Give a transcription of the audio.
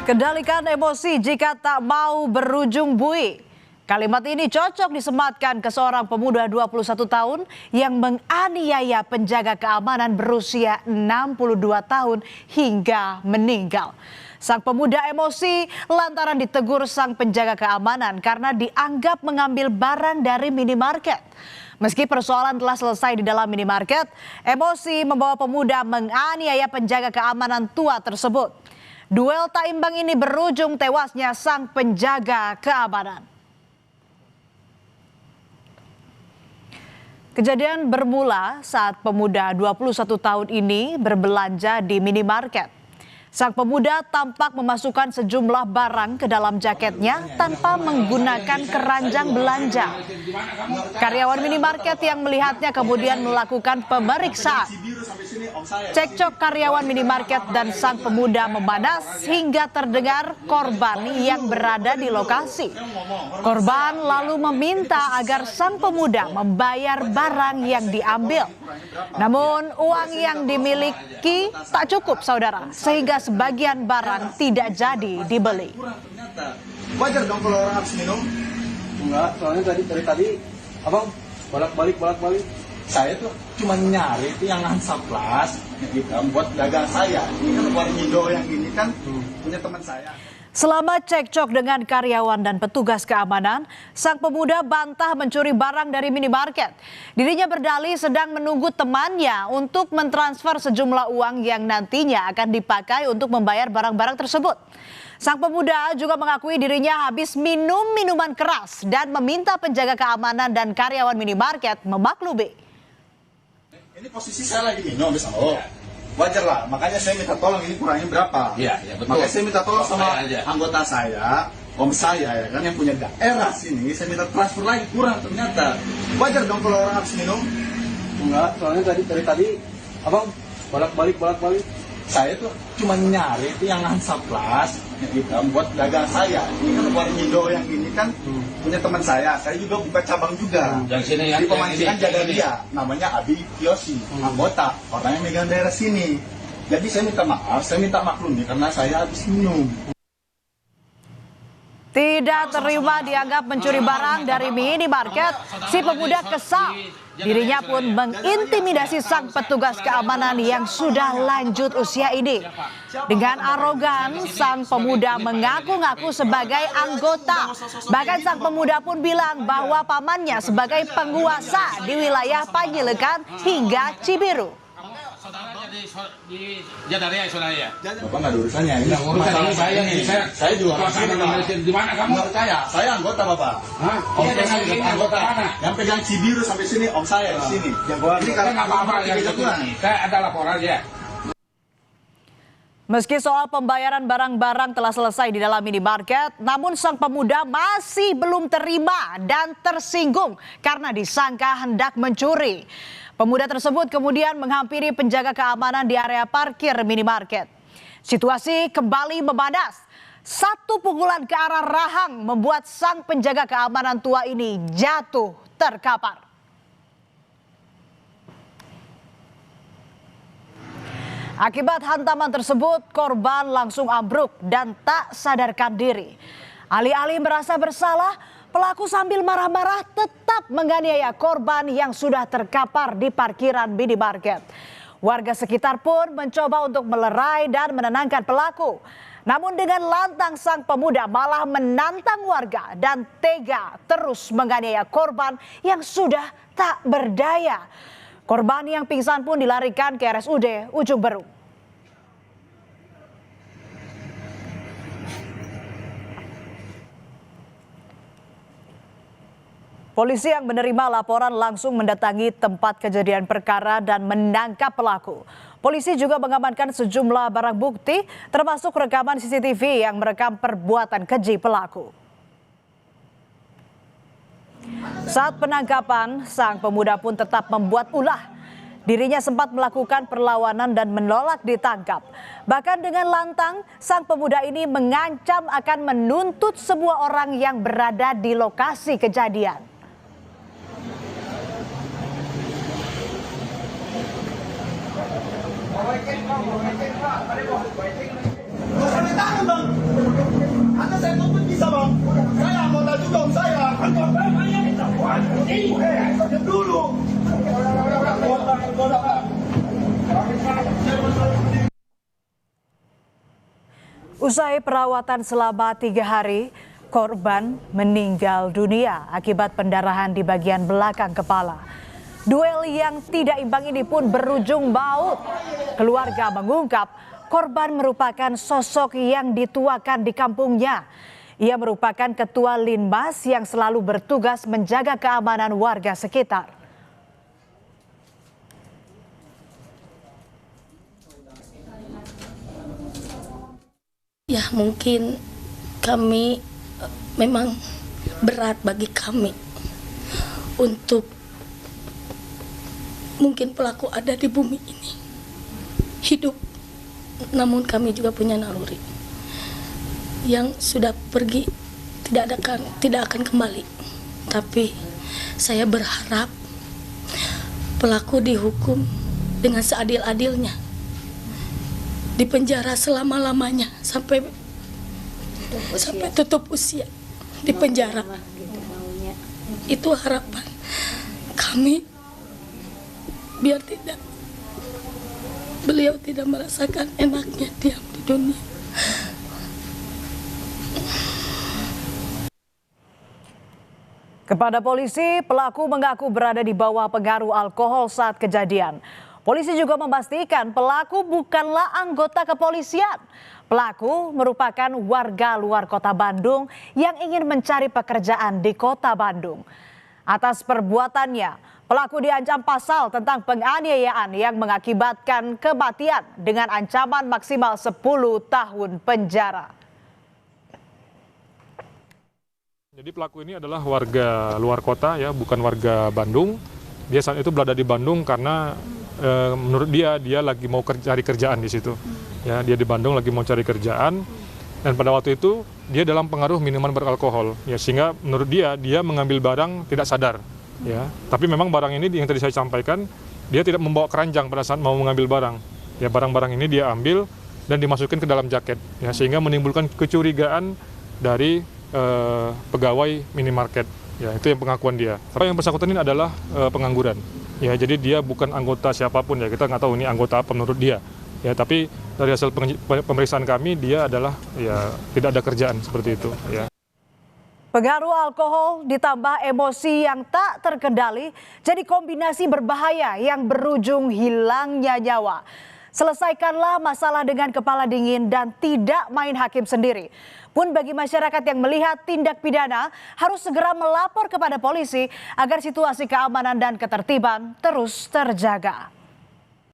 Kendalikan emosi jika tak mau berujung bui. Kalimat ini cocok disematkan ke seorang pemuda 21 tahun yang menganiaya penjaga keamanan berusia 62 tahun hingga meninggal. Sang pemuda emosi lantaran ditegur sang penjaga keamanan karena dianggap mengambil barang dari minimarket. Meski persoalan telah selesai di dalam minimarket, emosi membawa pemuda menganiaya penjaga keamanan tua tersebut. Duel tak imbang ini berujung tewasnya sang penjaga keamanan. Kejadian bermula saat pemuda 21 tahun ini berbelanja di minimarket. Sang pemuda tampak memasukkan sejumlah barang ke dalam jaketnya tanpa menggunakan keranjang belanja. Karyawan minimarket yang melihatnya kemudian melakukan pemeriksaan. Cekcok karyawan minimarket dan sang pemuda memanas hingga terdengar korban yang berada di lokasi. Korban lalu meminta agar sang pemuda membayar barang yang diambil. Namun uang yang dimiliki tak cukup, saudara, sehingga sebagian barang tidak jadi dibeli. Wajar dong kalau orang habis minum? Enggak, soalnya tadi abang bolak-balik. Saya tuh cuma nyari itu yang Hansaplas gitu buat dagang saya. Ini kan Warmindo yang ini kan punya teman saya. Selama cekcok dengan karyawan dan petugas keamanan, sang pemuda bantah mencuri barang dari minimarket. Dirinya berdalih sedang menunggu temannya untuk mentransfer sejumlah uang yang nantinya akan dipakai untuk membayar barang-barang tersebut. Sang pemuda juga mengakui dirinya habis minum minuman keras dan meminta penjaga keamanan dan karyawan minimarket memaklumi. Ini posisi saya lagi minum, wajar lah, makanya saya minta tolong ini kurangnya berapa. Iya, betul. Makanya saya minta tolong sama anggota saya, om saya ya kan yang punya daerah sini, saya minta transfer lagi kurang ternyata. Wajar dong kalau orang habis minum? Enggak, soalnya tadi abang bolak-balik. Saya tuh cuma nyari itu yang Hansaplas gitu buat dagang saya. Ini kan Warmindo yang ini kan punya teman saya juga buka cabang juga. Yang sini yang di Pemancingan jaga dia, namanya Abi Kiyoshi, anggota, orang yang megang daerah sini. Jadi saya minta maaf, saya minta maklum nih karena saya habis minum. Tidak terima dianggap mencuri barang dari minimarket, si pemuda kesal. Dirinya pun mengintimidasi sang petugas keamanan yang sudah lanjut usia ini. Dengan arogan, sang pemuda mengaku-ngaku sebagai anggota. Bahkan sang pemuda pun bilang bahwa pamannya sebagai penguasa di wilayah Panjelekan hingga Cibiru. Di Jadaria, saudara ya. Bapak nggak ada urusannya. Ini urusan ini saya juga di mana kamu percaya? Saya anggota Bapak. Hah? Om saya anggota. Yang pegang Cibiru sampai sini om saya di sini. Ini kalau nggak apa-apa ya. Saya ada laporan ya. Meski soal pembayaran barang-barang telah selesai di dalam minimarket, namun sang pemuda masih belum terima dan tersinggung karena disangka hendak mencuri. Pemuda tersebut kemudian menghampiri penjaga keamanan di area parkir minimarket. Situasi kembali memanas. Satu pukulan ke arah rahang membuat sang penjaga keamanan tua ini jatuh terkapar. Akibat hantaman tersebut, korban langsung ambruk dan tak sadarkan diri. Alih-alih merasa bersalah, pelaku sambil marah-marah tetap menganiaya korban yang sudah terkapar di parkiran minimarket. Warga sekitar pun mencoba untuk melerai dan menenangkan pelaku. Namun dengan lantang sang pemuda malah menantang warga dan tega terus menganiaya korban yang sudah tak berdaya. Korban yang pingsan pun dilarikan ke RSUD Ujung Berung. Polisi yang menerima laporan langsung mendatangi tempat kejadian perkara dan menangkap pelaku. Polisi juga mengamankan sejumlah barang bukti termasuk rekaman CCTV yang merekam perbuatan keji pelaku. Saat penangkapan, sang pemuda pun tetap membuat ulah. Dirinya sempat melakukan perlawanan dan menolak ditangkap. Bahkan dengan lantang, sang pemuda ini mengancam akan menuntut semua orang yang berada di lokasi kejadian. Bang. kok bisa bang? Saya anggota juga om saya. Diam dulu. Usai perawatan selama 3 hari, korban meninggal dunia akibat pendarahan di bagian belakang kepala. Duel yang tidak imbang ini pun berujung maut. Keluarga mengungkap korban merupakan sosok yang dituakan di kampungnya. Ia merupakan ketua Linmas yang selalu bertugas menjaga keamanan warga sekitar. Ya mungkin kami memang berat bagi kami untuk mungkin pelaku ada di bumi ini hidup, namun kami juga punya naluri yang sudah pergi tidak akan kembali. Tapi saya berharap pelaku dihukum dengan seadil-adilnya, di penjara selama-lamanya sampai tutup usia di penjara. Itu harapan kami, biar beliau tidak merasakan enaknya diam di dunia. Kepada polisi, pelaku mengaku berada di bawah pengaruh alkohol saat kejadian. Polisi juga memastikan pelaku bukanlah anggota kepolisian. Pelaku merupakan warga luar kota Bandung yang ingin mencari pekerjaan di kota Bandung. Atas perbuatannya, pelaku diancam pasal tentang penganiayaan yang mengakibatkan kematian dengan ancaman maksimal 10 tahun penjara. Jadi pelaku ini adalah warga luar kota ya, bukan warga Bandung. Dia saat itu berada di Bandung karena menurut dia lagi mau cari kerjaan di situ. Ya, dia di Bandung lagi mau cari kerjaan, dan pada waktu itu dia dalam pengaruh minuman beralkohol. Ya, sehingga menurut dia mengambil barang tidak sadar. Ya, tapi memang barang ini yang tadi saya sampaikan, dia tidak membawa keranjang pada saat mau mengambil barang. Ya, barang-barang ini dia ambil dan dimasukin ke dalam jaket. Ya, sehingga menimbulkan kecurigaan dari pegawai minimarket. Ya, itu yang pengakuan dia. Tapi yang bersangkutan ini adalah pengangguran. Ya, jadi dia bukan anggota siapapun ya, kita nggak tahu ini anggota apa menurut dia. Ya, tapi dari hasil pemeriksaan kami dia adalah ya tidak ada kerjaan seperti itu. Ya. Pengaruh alkohol ditambah emosi yang tak terkendali jadi kombinasi berbahaya yang berujung hilangnya nyawa. Selesaikanlah masalah dengan kepala dingin dan tidak main hakim sendiri. Pun bagi masyarakat yang melihat tindak pidana harus segera melapor kepada polisi agar situasi keamanan dan ketertiban terus terjaga.